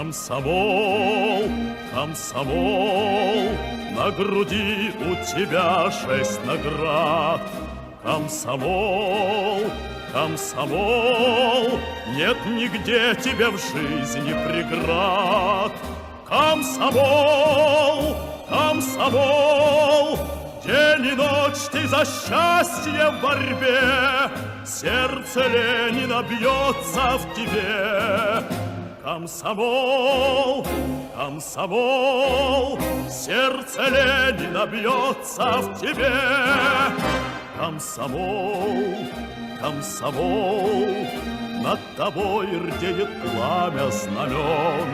Комсомол, комсомол, на груди у тебя 6 наград. Комсомол, комсомол, нет нигде тебе в жизни преград. Комсомол, комсомол, день и ночь ты за счастье в борьбе, сердце Ленина бьется в тебе. Комсомол, комсомол, сердце Ленина бьется в тебе. Комсомол, комсомол, над тобой рдеет пламя знамен.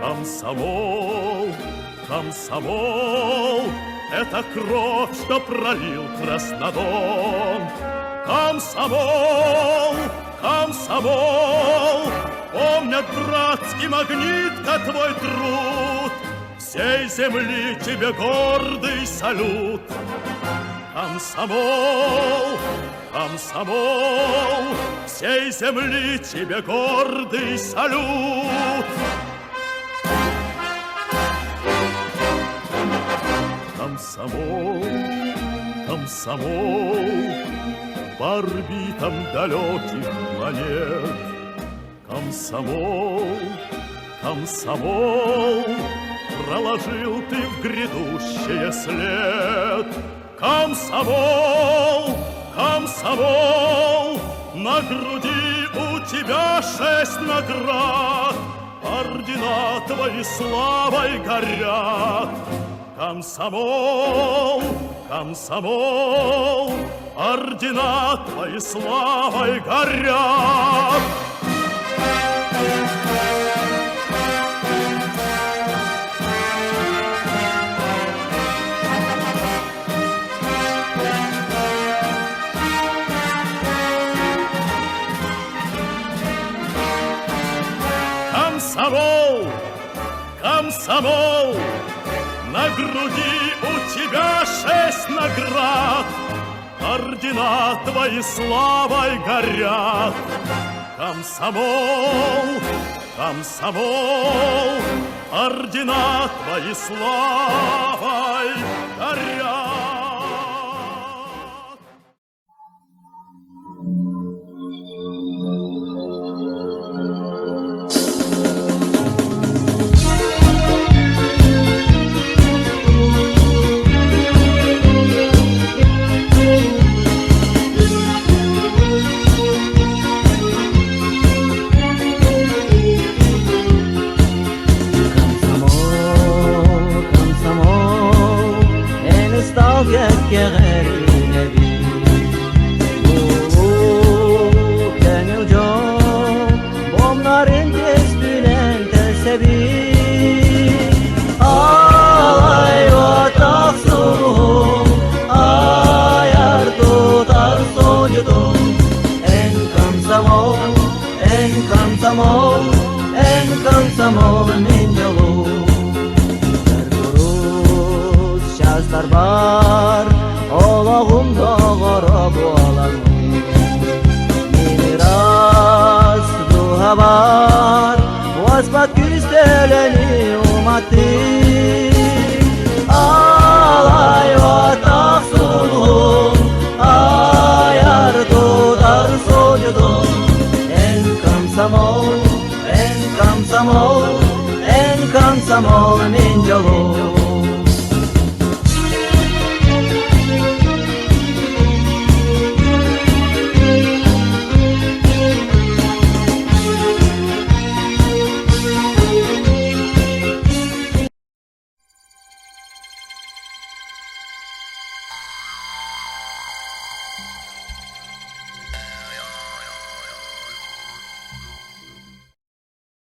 Комсомол, комсомол, это кровь, что пролил Краснодон. Комсомол, комсомол, помнят братский магнитка твой труд, всей земли тебе гордый салют. Комсомол, комсомол, всей земли тебе гордый салют. Комсомол, комсомол, по орбитам далеких планет. Комсомол, комсомол, проложил ты в грядущее след. Комсомол, комсомол, на груди у тебя 6 наград, ордена твои славой горят. Комсомол, комсомол, ордена твои славой горят. Комсомол, комсомол, на груди у тебя 6 наград, ордена твои славой горят. Комсомол, комсомол, ордена твои славой горят. Комсомол min yolu Terkuruz şazlar var Olağımda qarab olan Miras duha var Vazbat güzdeleni umatı